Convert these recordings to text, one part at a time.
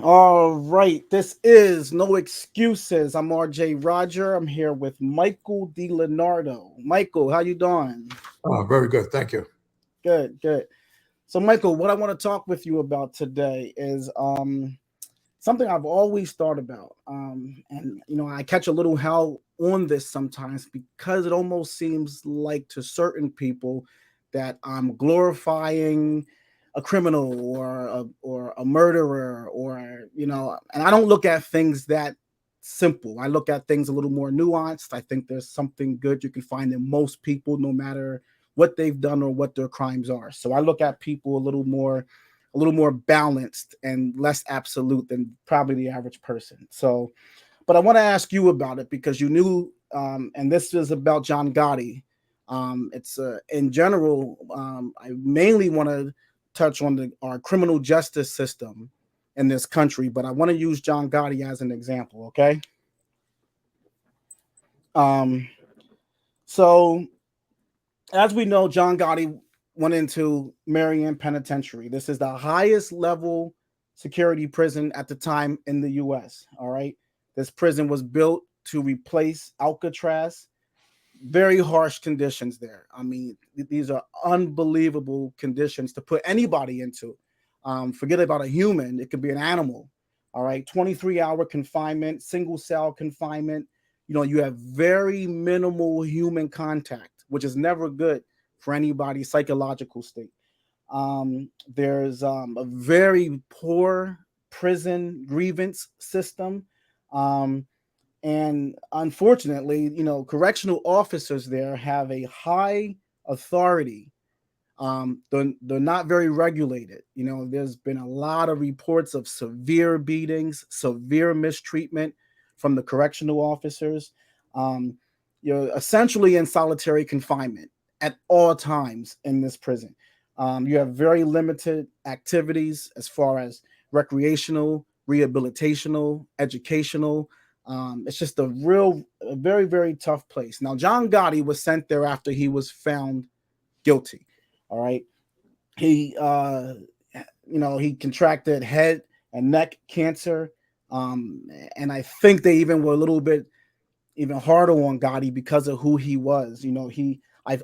All right, this is No Excuses. I'm RJ Roger. I'm here with Michael DiLeonardo. Michael, how you doing? Oh, very good. Thank you. Good, good. So, Michael, what I want to talk with you about today is something I've always thought about. And I catch a little hell on this sometimes because it almost seems like to certain people that I'm glorifying a criminal or a murderer and I don't look at things that simple. I look at things a little more nuanced. I think there's something good you can find in most people, no matter what they've done or what their crimes are. So I look at people a little more balanced and less absolute than probably the average person. So, but I want to ask you about it because you knew, and this is about John Gotti. It's in general. I mainly want to touch on our criminal justice system in this country, but I want to use John Gotti as an example. Okay. Um, so as we know, John Gotti went into Marion Penitentiary. This is the highest level security prison at the time in the U.S. All right. This prison was built to replace Alcatraz. Very harsh conditions there. I mean, these are unbelievable conditions to put anybody into. Forget about a human, it could be an animal. All right. 23-hour confinement, single cell confinement. You have very minimal human contact, which is never good for anybody's psychological state. There's a very poor prison grievance system. Um, and unfortunately, correctional officers there have a high authority. They're not very regulated. There's been a lot of reports of severe beatings, severe mistreatment from the correctional officers. Um, you're essentially in solitary confinement at all times in this prison. You have very limited activities as far as recreational, rehabilitational, educational. It's just a very, very tough place. Now, John Gotti was sent there after he was found guilty. All right. He, he contracted head and neck cancer. And I think they even were a little bit even harder on Gotti because of who he was.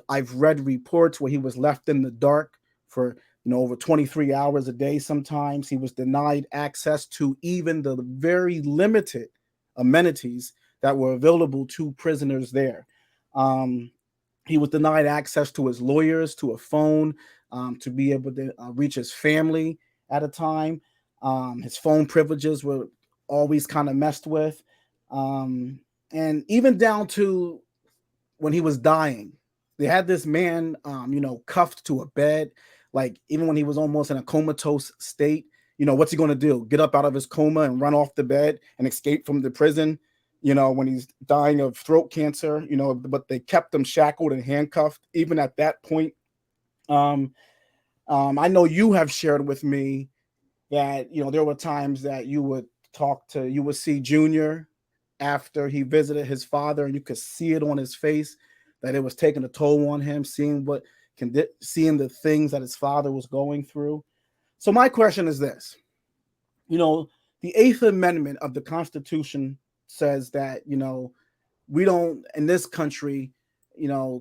I've read reports where he was left in the dark for over 23 hours a day. Sometimes he was denied access to even the very limited amenities that were available to prisoners there. He was denied access to his lawyers, to a phone, to be able to reach his family at a time. His phone privileges were always kind of messed with. And even down to when he was dying, they had this man, cuffed to a bed. Like even when he was almost in a comatose state, what's he going to do? Get up out of his coma and run off the bed and escape from the prison? When he's dying of throat cancer, but they kept him shackled and handcuffed even at that point. Um, I know you have shared with me that, there were times that you would see Junior after he visited his father, and you could see it on his face that it was taking a toll on him, seeing the things that his father was going through. So my question is this: the Eighth Amendment of the Constitution says that we don't in this country,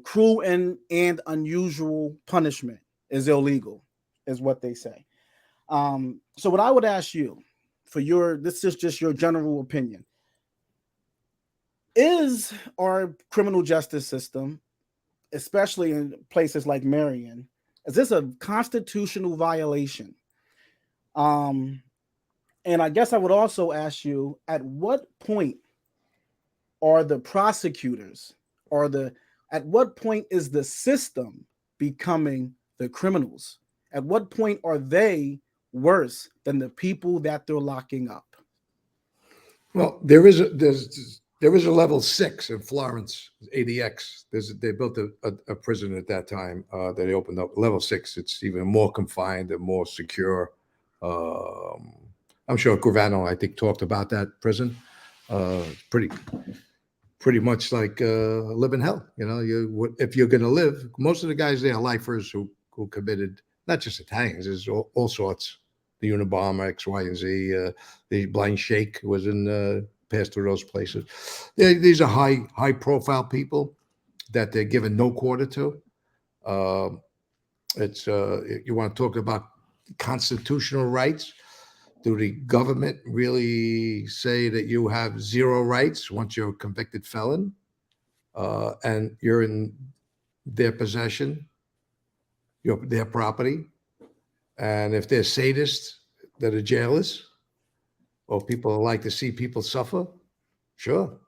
cruel and unusual punishment is illegal, is what they say. So what I would ask you this is just your general opinion. Is our criminal justice system, especially in places like Marion, is this a constitutional violation? Um, and I guess I would also ask you, at what point are the prosecutors or at what point is the system becoming the criminals? At what point are they worse than the people that they're locking up? Well, there is a level 6 in Florence, ADX. They built a prison at that time that they opened up. Level 6, it's even more confined and more secure. Um, I'm sure Gravano, I think, talked about that prison. Pretty much like living hell. If you're going to live, most of the guys there are lifers who committed not just Italians, there's all sorts. the Unabomber, X, Y, and Z. The Blind Sheikh was in passed through those places. These are high profile people that they're given no quarter to. It's you want to talk about constitutional rights? Do the government really say that you have zero rights once you're a convicted felon and you're in their possession, their property? And if they're sadists, that are jailers, or people who like to see people suffer, sure,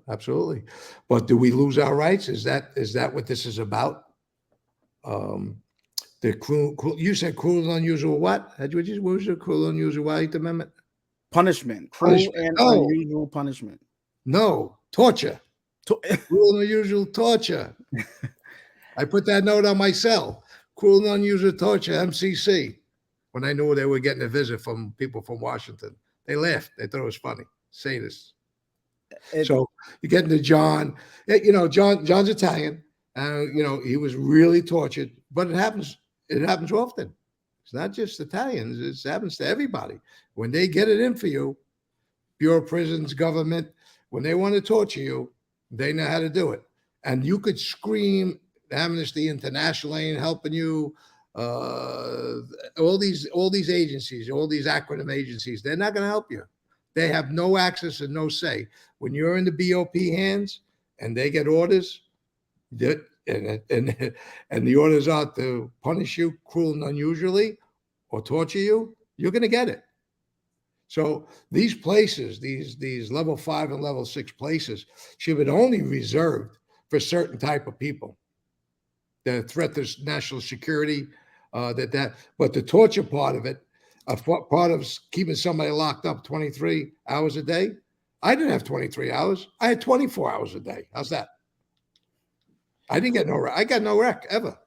absolutely. But do we lose our rights? Is that what this is about? The cruel, you said cruel and unusual what? What was the cruel and unusual what? Eighth Amendment? Punishment. Cruel and unusual punishment. No, torture. Cruel and unusual torture. I put that note on my cell. Cruel and unusual torture, MCC. When I knew they were getting a visit from people from Washington, they laughed. They thought it was funny. Sadists. So you get into John. You know, John's Italian. You know, he was really tortured, but it happens. It happens often. It's not just Italians. It happens to everybody. When they get it in for you, Bureau of Prisons, government, when they want to torture you, they know how to do it. And you could scream, Amnesty International ain't helping you. All these agencies, all these acronym agencies, they're not going to help you. They have no access and no say. When you're in the BOP hands and they get orders, and the orders are to punish you cruel and unusually or torture you, you're going to get it. So these places, these level 5 and level 6 places, should be only reserved for certain type of people. The threat to national security, but the torture part of it, part of keeping somebody locked up 23 hours a day. I didn't have 23 hours. I had 24 hours a day. How's that? I didn't get no rec. I got no rec ever.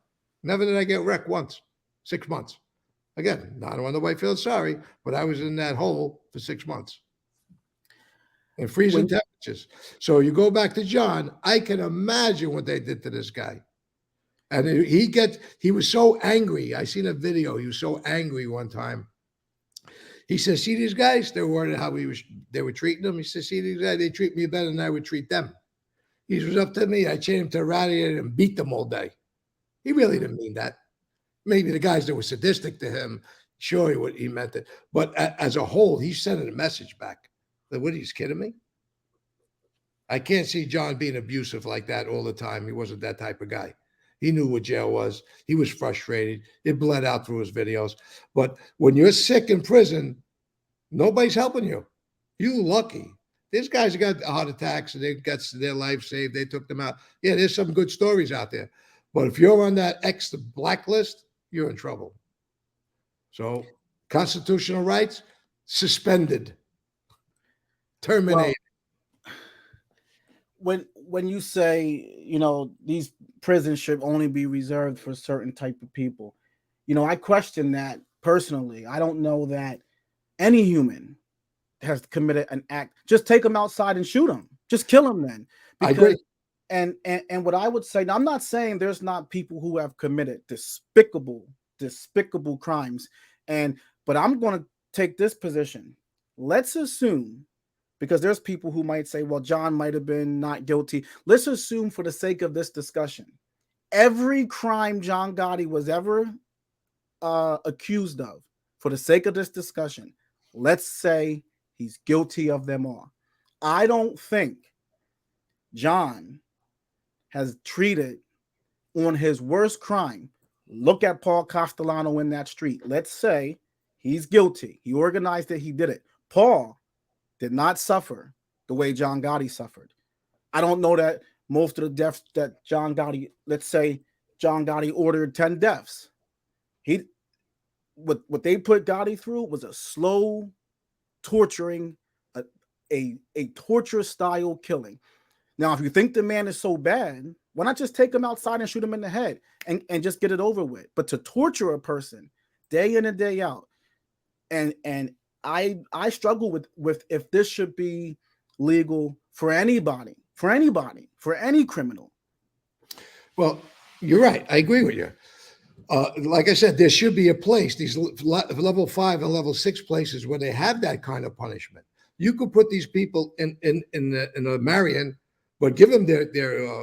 Never did I get rec once. 6 months. Again, I don't want nobody to feel sorry, but I was in that hole for 6 months. In freezing temperatures. So you go back to John, I can imagine what they did to this guy. And he was so angry. I seen a video. He was so angry one time. He says, see these guys? They were worried how they were treating him. He says, see these guys? They treat me better than I would treat them. He was up to me. I chained him to a radiator and beat them all day. He really didn't mean that. Maybe the guys that were sadistic to him, sure he meant it. But as a whole, he's sending a message back. That what, he's kidding me? I can't see John being abusive like that all the time. He wasn't that type of guy. He knew what jail was. He was frustrated. It bled out through his videos. But when you're sick in prison, nobody's helping you. You lucky. These guys got heart attacks and they got their life saved. They took them out. Yeah, there's some good stories out there. But if you're on that X blacklist, you're in trouble. So constitutional rights, suspended, terminated. Well, when you say, you know, these prisons should only be reserved for certain type of people, you know, I question that personally. I don't know that any human has committed an act. Just take them outside and shoot them. Just kill them then. Because, I agree. And what I would say, now I'm not saying there's not people who have committed despicable crimes. But I'm going to take this position. Let's assume, because there's people who might say, well, John might have been not guilty. Let's assume for the sake of this discussion, every crime John Gotti was ever accused of, for the sake of this discussion, let's say he's guilty of them all. I don't think John has treated on his worst crime. Look at Paul Castellano in that street. Let's say he's guilty. He organized it. He did it. Paul did not suffer the way John Gotti suffered. I don't know that most of the deaths that John Gotti, let's say John Gotti ordered 10 deaths. What they put Gotti through was a slow torturing, a torture style killing. Now, if you think the man is so bad, why not just take him outside and shoot him in the head and just get it over with? But to torture a person day in and day out, and I struggle with if this should be legal for anybody, for any criminal. Well, you're right. I agree with you. Like I said, there should be a place, these level 5 and level 6 places where they have that kind of punishment. You could put these people in a Marion, but give them their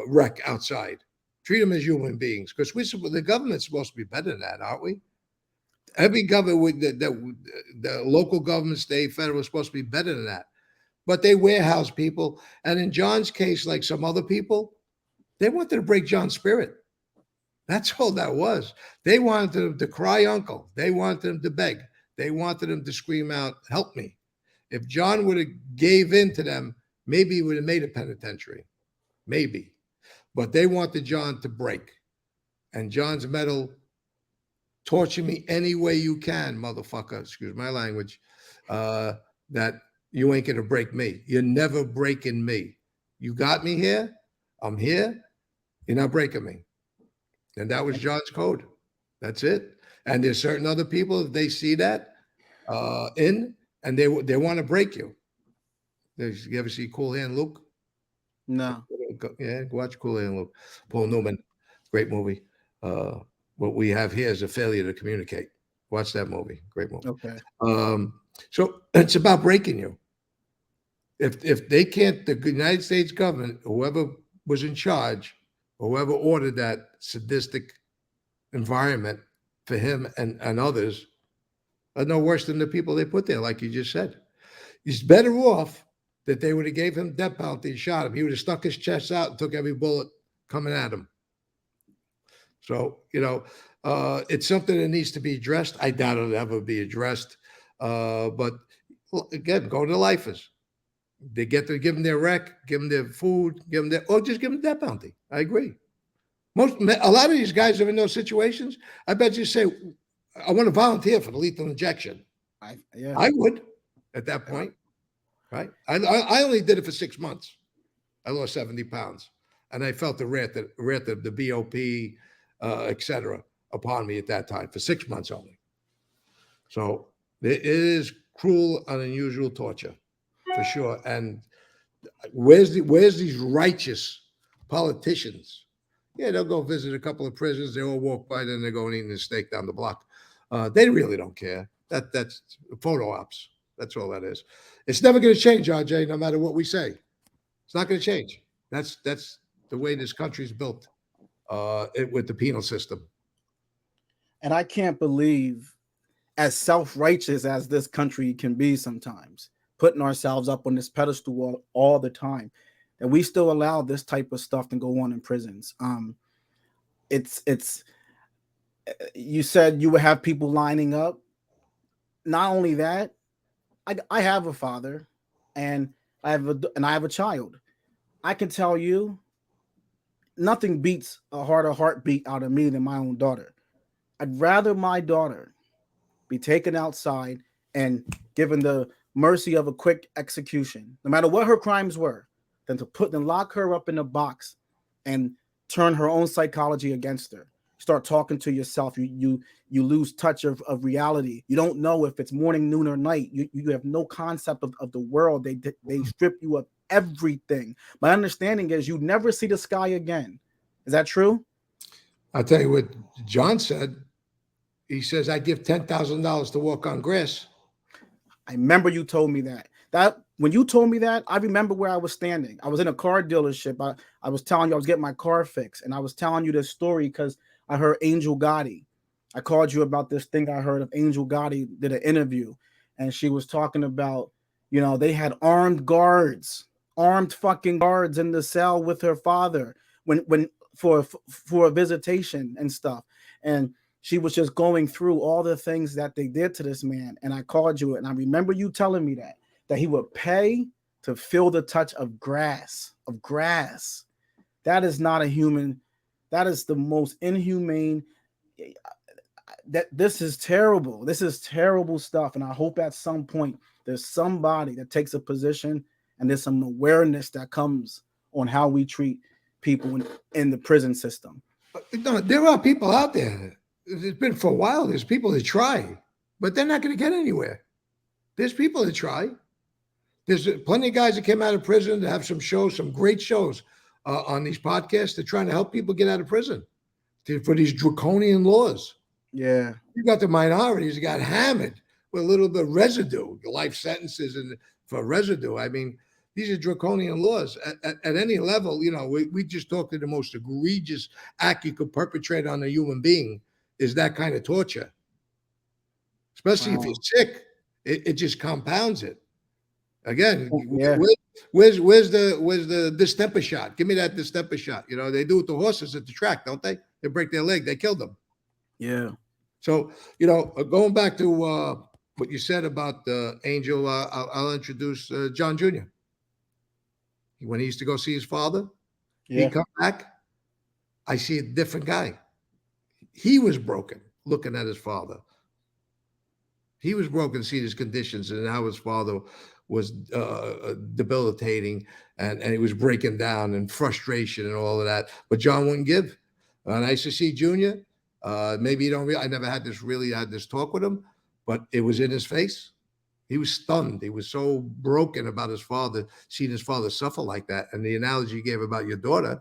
rec outside. Treat them as human beings, because the government's supposed to be better than that, aren't we? Every government, the local government, state, federal, is supposed to be better than that. But they warehouse people. And in John's case, like some other people, they wanted to break John's spirit. That's all that was. They wanted him to cry uncle. They wanted him to beg. They wanted him to scream out, help me. If John would have gave in to them, maybe he would have made a penitentiary. Maybe. But they wanted John to break. And John's medal, torture me any way you can, motherfucker, excuse my language, that you ain't going to break me. You're never breaking me. You got me here. I'm here. You're not breaking me. And that was John's code. That's it. And there's certain other people, they see that and they want to break you. You ever see Cool Hand Luke? No. Yeah, watch Cool Hand Luke. Paul Newman, great movie. What we have here is a failure to communicate. Watch that movie. Great movie. Okay. So it's about breaking you. If they can't, the United States government, whoever was in charge, whoever ordered that sadistic environment for him and others, are no worse than the people they put there, like you just said. He's better off that they would have gave him death penalty and shot him. He would have stuck his chest out and took every bullet coming at him. So, it's something that needs to be addressed. I doubt it'll ever be addressed. But again, go to the lifers. They get to give them their rec, give them their food, just give them death penalty. I agree. A lot of these guys are in those situations. I bet you say, I want to volunteer for the lethal injection. I would at that point, right? I only did it for 6 months. I lost 70 pounds, and I felt the wrath of the BOP, etc., upon me at that time for 6 months only. So it is cruel and unusual torture, for sure. And where's these righteous politicians? Yeah, they'll go visit a couple of prisons. They all walk by, then they're going eating a steak down the block. They really don't care. That's photo ops. That's all that is. It's never going to change, RJ, no matter what we say. It's not going to change. That's the way this country's built with the penal system. And I can't believe, as self-righteous as this country can be sometimes, putting ourselves up on this pedestal all the time, that we still allow this type of stuff to go on in prisons. It's you said you would have people lining up. Not only that, I have a father, and I have a child. I can tell you, nothing beats a harder heartbeat out of me than my own daughter. I'd rather my daughter be taken outside and given the mercy of a quick execution, no matter what her crimes were, than to lock her up in a box and turn her own psychology against her. Start talking to yourself. You lose touch of reality. You don't know if it's morning, noon, or night. You have no concept of the world. They strip you of everything. My understanding is you never see the sky again. Is that true? I'll tell you what John said. He says, I give $10,000 to walk on grass. I remember you told me that. When you told me that, I remember where I was standing. I was in a car dealership. I was telling you I was getting my car fixed, and I was telling you this story because I heard Angel Gotti. I called you about this thing I heard of Angel Gotti did an interview, and she was talking about, they had armed fucking guards in the cell with her father when for a visitation and stuff. And she was just going through all the things that they did to this man. And I called you, and I remember you telling me that he would pay to feel the touch of grass. That is not a human. That is the most inhumane. This is terrible. This is terrible stuff. And I hope at some point there's somebody that takes a position and there's some awareness that comes on how we treat people in the prison system. No, there are people out there. It's been for a while. There's people that try, but they're not going to get anywhere. There's people that try. There's plenty of guys that came out of prison to have some shows, some great shows on these podcasts. They're trying to help people get out of prison for these draconian laws. Yeah. You got the minorities who got hammered with a little bit of residue, life sentences and for residue. I mean, these are draconian laws at any level. You know, we just talked to the most egregious act you could perpetrate on a human being is that kind of torture, especially if you're Wow. sick. It just compounds it. Again, Yeah. where's the distemper shot? Give me that distemper shot. You know, they do it to horses at the track, don't they? They break their leg, they kill them. Yeah. So, you know, going back to what you said about Angel, I'll introduce John Jr. When he used to go see his father, he Yeah. come back. I see a different guy. He was broken looking at his father. He was broken seeing his conditions and how his father was debilitating and he was breaking down and frustration and all of that. But John wouldn't give. Nice to see Junior. Maybe you don't I never had this talk with him, but it was in his face. He was stunned. He was so broken about his father, seeing his father suffer like that. And the analogy you gave about your daughter,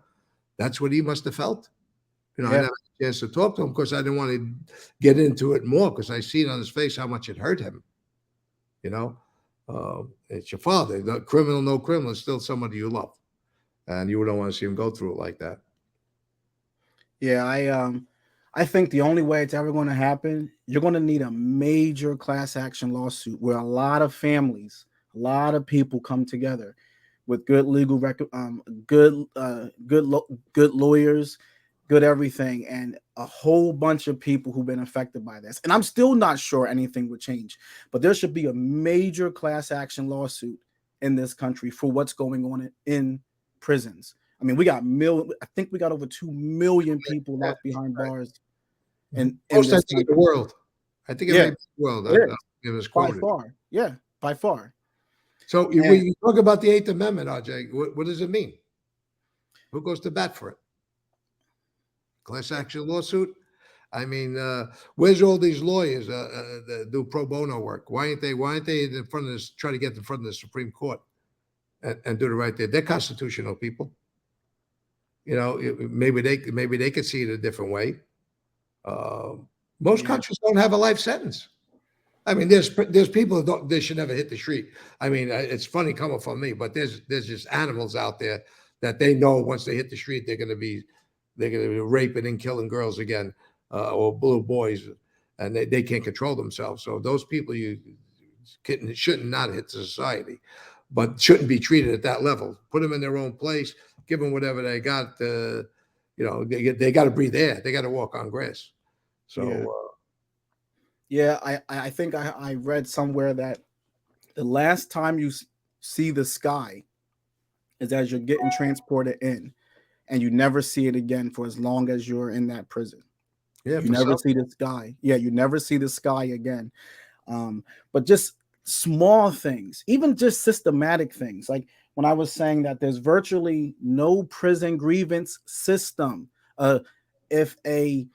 that's what he must have felt. You know, I never Yeah. had a chance to talk to him because I didn't want to get into it more because I seen on his face how much it hurt him. You know, it's your father, the criminal, no criminal, is still somebody you love, and you don't want to see him go through it like that. Yeah. I think the only way it's ever going to happen, you're going to need a major class action lawsuit where a lot of families, a lot of people come together with good legal record, good lawyers, good everything, and a whole bunch of people who've been affected by this. And I'm still not sure anything would change, but there should be a major class action lawsuit in this country for what's going on in prisons. I mean, we got I think we got over 2 million people Yeah, locked behind right. bars in Most I this think in the country. world. I think it may Yeah, be the world. it I'll is give us by quoted. far. Yeah, by far. So And when you talk about the Eighth Amendment, RJ, what does it mean? Who goes to bat for it? Class action lawsuit? I mean, where's all these lawyers that do pro bono work? Why aren't they? Why aren't they in front of this? Try to get in front of the Supreme Court and do the right thing? They're constitutional people. You know, maybe they could see it a different way. Uh, most yeah, countries don't have a life sentence. I mean, there's people that don't, they should never hit the street. I mean, it's funny coming from me, but there's just animals out there that they know once they hit the street they're going to be raping and killing girls again or little boys, and they can't control themselves. So those people you shouldn't not hit society, but shouldn't be treated at that level. Put them in their own place, give them whatever they got. You know, they got to breathe air. They got to walk on grass. yeah, So yeah. I think I read somewhere that the last time you see the sky is as you're getting transported in, and you never see it again for as long as you're in that prison. yeah, You for never some. see the sky. Yeah, you never see the sky again. But just small things, even just systematic things. Like when I was saying that there's virtually no prison grievance system. If a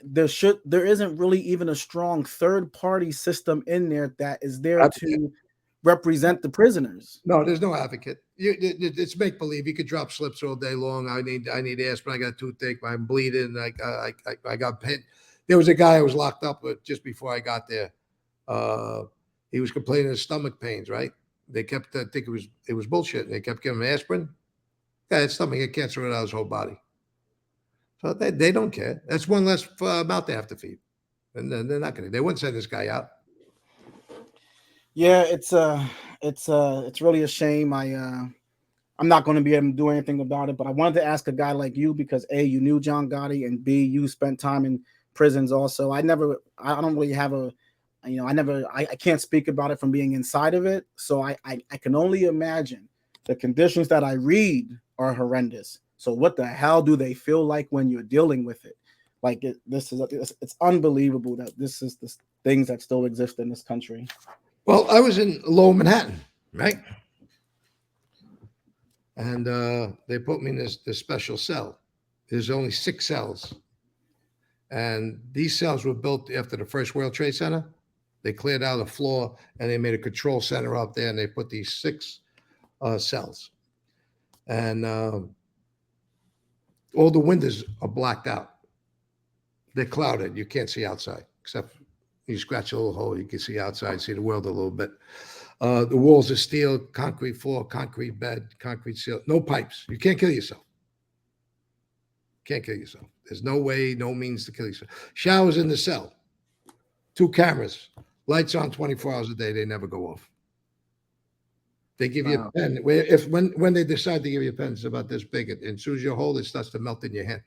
there isn't really even a strong third party system in there that is there to represent the prisoners. No, there's no advocate. It's make believe. You could drop slips all day long. I need aspirin. I got toothache. I'm bleeding. I got pain. There was a guy I was locked up with just before I got there. He was complaining of stomach pains. Right? They kept. I think it was bullshit. They kept giving him aspirin. Guy had stomach cancer right out his whole body. So they don't care. That's one less mouth they have to feed, and then they're not going to. They wouldn't send this guy out. Yeah, it's really a shame. I'm not going to be able to do anything about it, but I wanted to ask a guy like you because A, you knew John Gotti, and B, you spent time in prisons also. I don't really have I can't speak about it from being inside of it. So I can only imagine the conditions that I read are horrendous. So what the hell do they feel like when you're dealing with it? Like it's unbelievable that this is the things that still exist in this country. Well, I was in Lower Manhattan, right? And they put me in this special cell. There's only 6 cells, and these cells were built after the first World Trade Center. They cleared out a floor and they made a control center up there, and they put these 6 cells, and all the windows are blacked out. They're clouded. You can't see outside, except you scratch a little hole. You can see outside, see the world a little bit. The walls are steel, concrete floor, concrete bed, concrete seal. No pipes. You can't kill yourself. Can't kill yourself. There's no way, no means to kill yourself. Showers in the cell. 2 cameras. Lights on 24 hours a day. They never go off. They give you a pen. When they decide to give you a pen, it's about this big. And as soon as you hold it, starts to melt in your hand.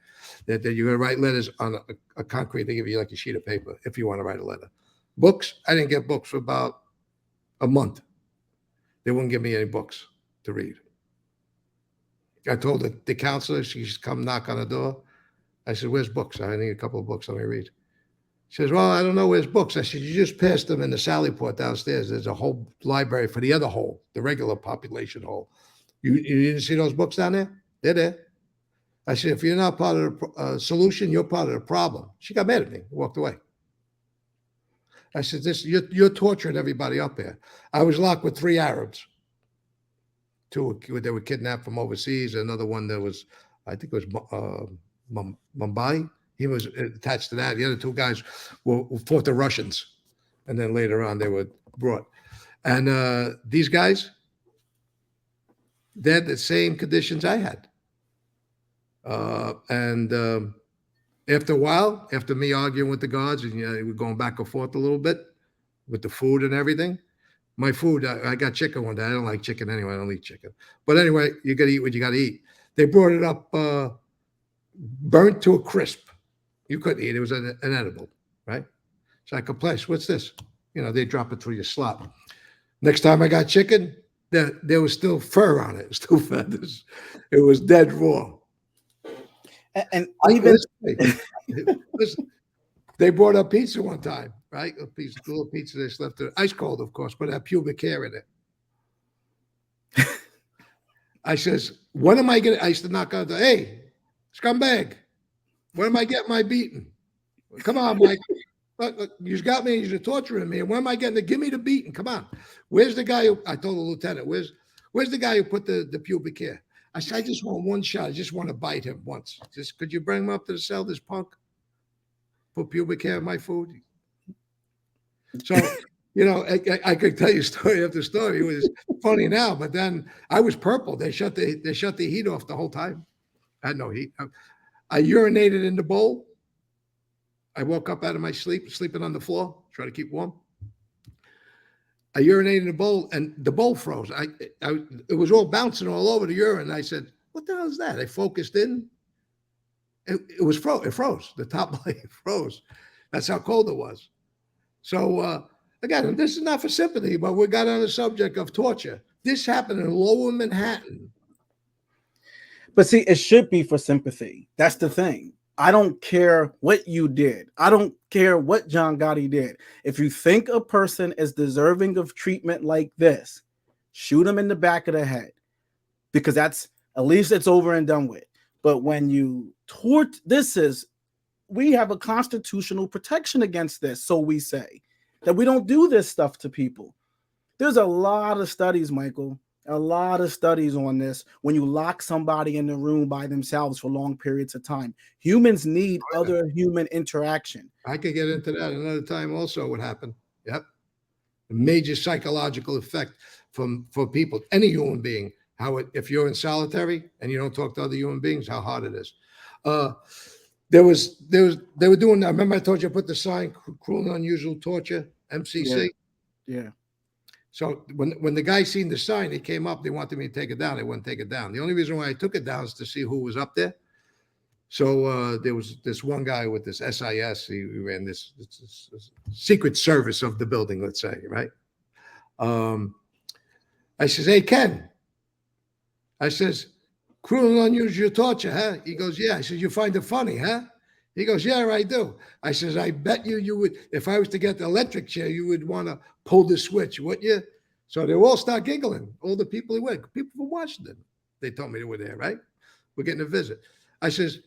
That you're going to write letters on a concrete. They give you like a sheet of paper if you want to write a letter. Books. I didn't get books for about a month. They wouldn't give me any books to read. I told the counselor, she's come knock on the door. I said, where's books? I need a couple of books. Let me read. She says, well, I don't know where's books. I said, you just passed them in the Sally Port downstairs. There's a whole library for the other hole, the regular population hole. You didn't see those books down there? They're there. I said, if you're not part of the solution, you're part of the problem. She got mad at me, walked away. I said, you're torturing everybody up there. I was locked with 3 Arabs. 2, they were kidnapped from overseas. Another one that was, I think it was Mumbai. He was attached to that. The other 2 guys fought the Russians. And then later on, they were brought. And these guys, they had the same conditions I had. After a while, after me arguing with the guards, and we're going back and forth a little bit with the food and everything, my food, I got chicken one day. I don't like chicken anyway. I don't eat chicken. But anyway, you got to eat what you got to eat. They brought it up burnt to a crisp. You couldn't eat it. It was an edible, right? So I complained, what's this? They drop it through your slop. Next time I got chicken, there was still fur on it. It was still feathers. It was dead raw. And even listen, they brought up pizza one time, right? A little pizza they left there, ice cold, of course, but had pubic hair in it. I says, when am I getting? I used to knock on the, hey, scumbag, when am I getting my beating? Come on, Mike. Look, you got me. You're torturing me. And when am I getting to give me the beating? Come on. Where's the guy who? I told the lieutenant. Where's the guy who put the pubic hair? I said, I just want one shot. I just want to bite him once. Just could you bring him up to the cell, this punk? Put pubic hair in my food. So, I could tell you story after story. It was funny now, but then I was purple. They shut the heat off the whole time. I had no heat. I urinated in the bowl. I woke up out of my sleeping on the floor, try to keep warm. I urinated in the bowl, and the bowl froze. It was all bouncing all over the urine. I said, what the hell is that? I focused in. It froze. The top layer froze. That's how cold it was. So, again, this is not for sympathy, but we got on the subject of torture. This happened in Lower Manhattan. But see, it should be for sympathy. That's the thing. I don't care what you did. I don't care what John Gotti did. If you think a person is deserving of treatment like this, shoot him in the back of the head, because that's, at least it's over and done with. But when you we have a constitutional protection against this. So we say that we don't do this stuff to people. There's a lot of studies, Michael, a lot of studies on this. When you lock somebody in the room by themselves for long periods of time, humans need other human interaction. I could get into that another time also, what happened. Yep. A major psychological effect for people, any human being, if you're in solitary and you don't talk to other human beings, how hard it is. They were doing, I remember I told you I put the sign, cruel and unusual torture, MCC. Yeah. So when the guy seen the sign, he came up, they wanted me to take it down. They wouldn't take it down. The only reason why I took it down is to see who was up there. So there was this one guy with this SIS. He ran this secret service of the building, let's say, right? I says, hey, Ken. I says, cruel and unusual torture, huh? He goes, yeah. I says, you find it funny, huh? He goes, yeah, I do. I says, I bet you would, if I was to get the electric chair, you would want to pull the switch, wouldn't you? So they all start giggling. All the people who went, people from Washington. They told me they were there, right? We're getting a visit. I says,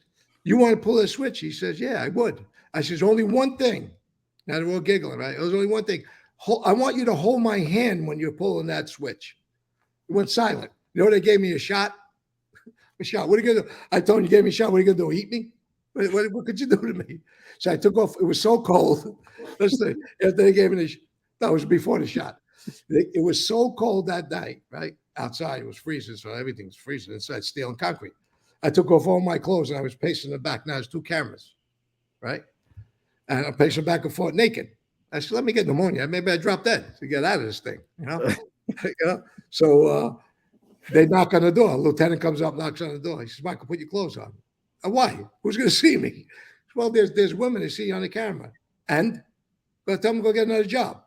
you want to pull the switch? He says, yeah, I would. I says, only one thing. Now they're all giggling, right? There's only one thing. I want you to hold my hand when you're pulling that switch. It went silent. You know, they gave me a shot. A shot. What are you going to do? I told him, you gave me a shot. What are you going to do? Eat me? What could you do to me? So I took off. It was so cold. Listen, after they gave me that was before the shot. It was so cold that night, right? Outside it was freezing, so everything's freezing inside, steel and concrete. I took off all my clothes and I was pacing the back. Now there's 2 cameras, right? And I'm pacing back and forth naked. I said, let me get pneumonia. Maybe I drop dead to get out of this thing, you know? You know? So they knock on the door. A lieutenant comes up, knocks on the door. He says, Michael, put your clothes on. Why? Who's going to see me? Well, there's women that see you on the camera. And go tell them to go get another job.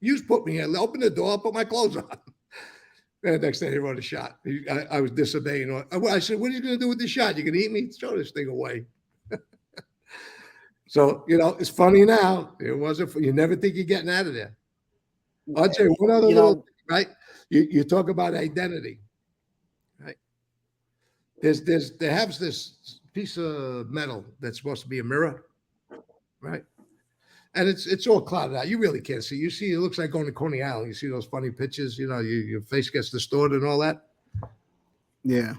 You just put me here. Open the door. I'll put my clothes on. And the next day, he wrote a shot. I was disobeying. I said, what are you going to do with this shot? You going to eat me? Throw this thing away. So, you know, it's funny now. It wasn't. You never think you're getting out of there. RJ, one other little thing, right? You talk about identity, right? They have this piece of metal that's supposed to be a mirror, right? And it's all clouded out. You really can't see. You see, it looks like going to Coney Island. You see those funny pictures. You know, your face gets distorted and all that. Yeah.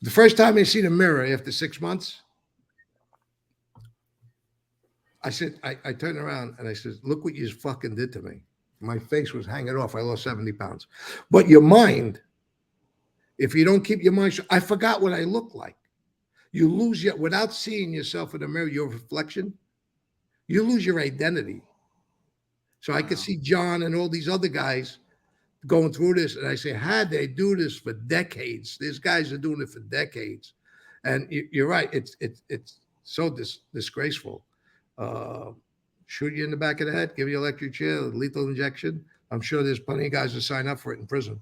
The first time you see the mirror after 6 months, I said, I turned around and I said, look what you fucking did to me. My face was hanging off. I lost 70 pounds. But your mind, if you don't keep your mind, I forgot what I look like. You lose without seeing yourself in the mirror, your reflection, you lose your identity. So I could see John and all these other guys going through this. And I say, how'd they do this for decades? These guys are doing it for decades. And you're right. It's so disgraceful. Shoot you in the back of the head, give you an electric chair, lethal injection. I'm sure there's plenty of guys that sign up for it in prison.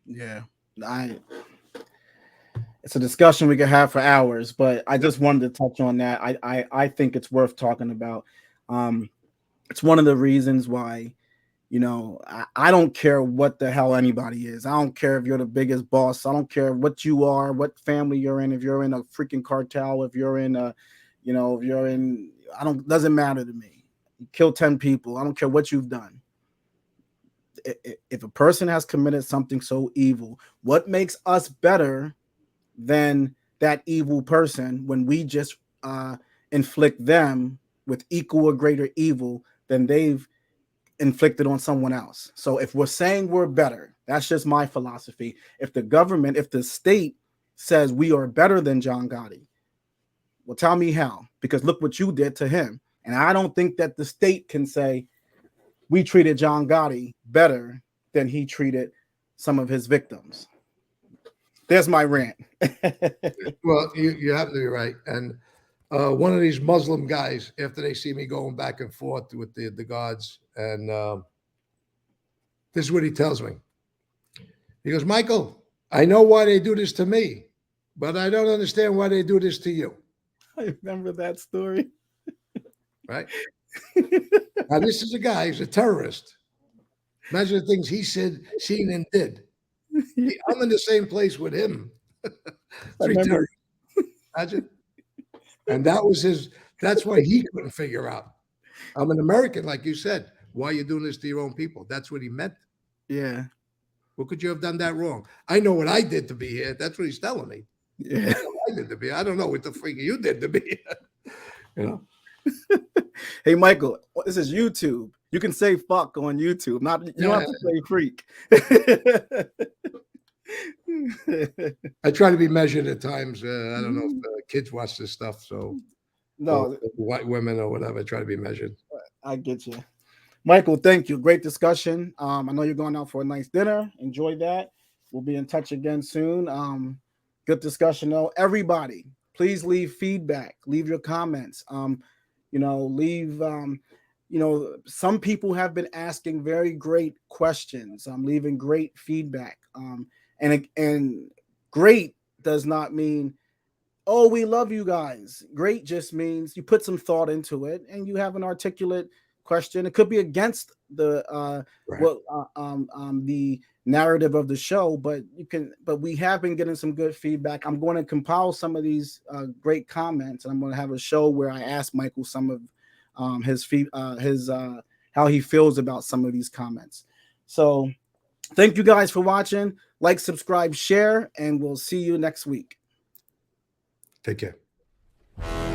Yeah. It's a discussion we could have for hours, but I just wanted to touch on that. I think it's worth talking about. It's one of the reasons why, you know, I don't care what the hell anybody is. I don't care if you're the biggest boss. I don't care what you are, what family you're in, if you're in a freaking cartel, if you're in a, you know, if you're in, doesn't matter to me. You kill 10 people. I don't care what you've done. If a person has committed something so evil, what makes us better than that evil person when we just inflict them with equal or greater evil than they've inflicted on someone else? So if we're saying we're better, that's just my philosophy. If the government, if the state says we are better than John Gotti, well, tell me how, because look what you did to him. And I don't think that the state can say we treated John Gotti better than he treated some of his victims. There's my rant. Well, you have to be right. And one of these Muslim guys, after they see me going back and forth with the guards, and this is what he tells me. He goes, Michael, I know why they do this to me, but I don't understand why they do this to you. I remember that story. Right? Now, this is a guy who's a terrorist. Imagine the things he said, seen, and did. I'm in the same place with him. 3 terrorists. Imagine. And that's why he couldn't figure out. I'm an American, like you said. Why are you doing this to your own people? That's what he meant. Yeah. What could you have done that wrong? I know what I did to be here. That's what he's telling me. Yeah. I know what I did to be. I don't know what the freak you did to me. You know. Hey, Michael, this is YouTube. You can say fuck on YouTube. You don't have to say freak. I try to be measured at times. I don't know if kids watch this stuff, so no, white women or whatever. I try to be measured. I get you, Michael. Thank you. Great discussion. I know you're going out for a nice dinner. Enjoy that. We'll be in touch again soon. Good discussion, though. Everybody, please leave feedback. Leave your comments. Leave. Some people have been asking very great questions. I'm leaving great feedback. And great does not mean, oh, we love you guys. Great just means you put some thought into it and you have an articulate question. It could be against the the narrative of the show, but we have been getting some good feedback. I'm going to compile some of these great comments, and I'm going to have a show where I ask Michael some of how he feels about some of these comments. So thank you guys for watching. Like, subscribe, share, and we'll see you next week. Take care. you.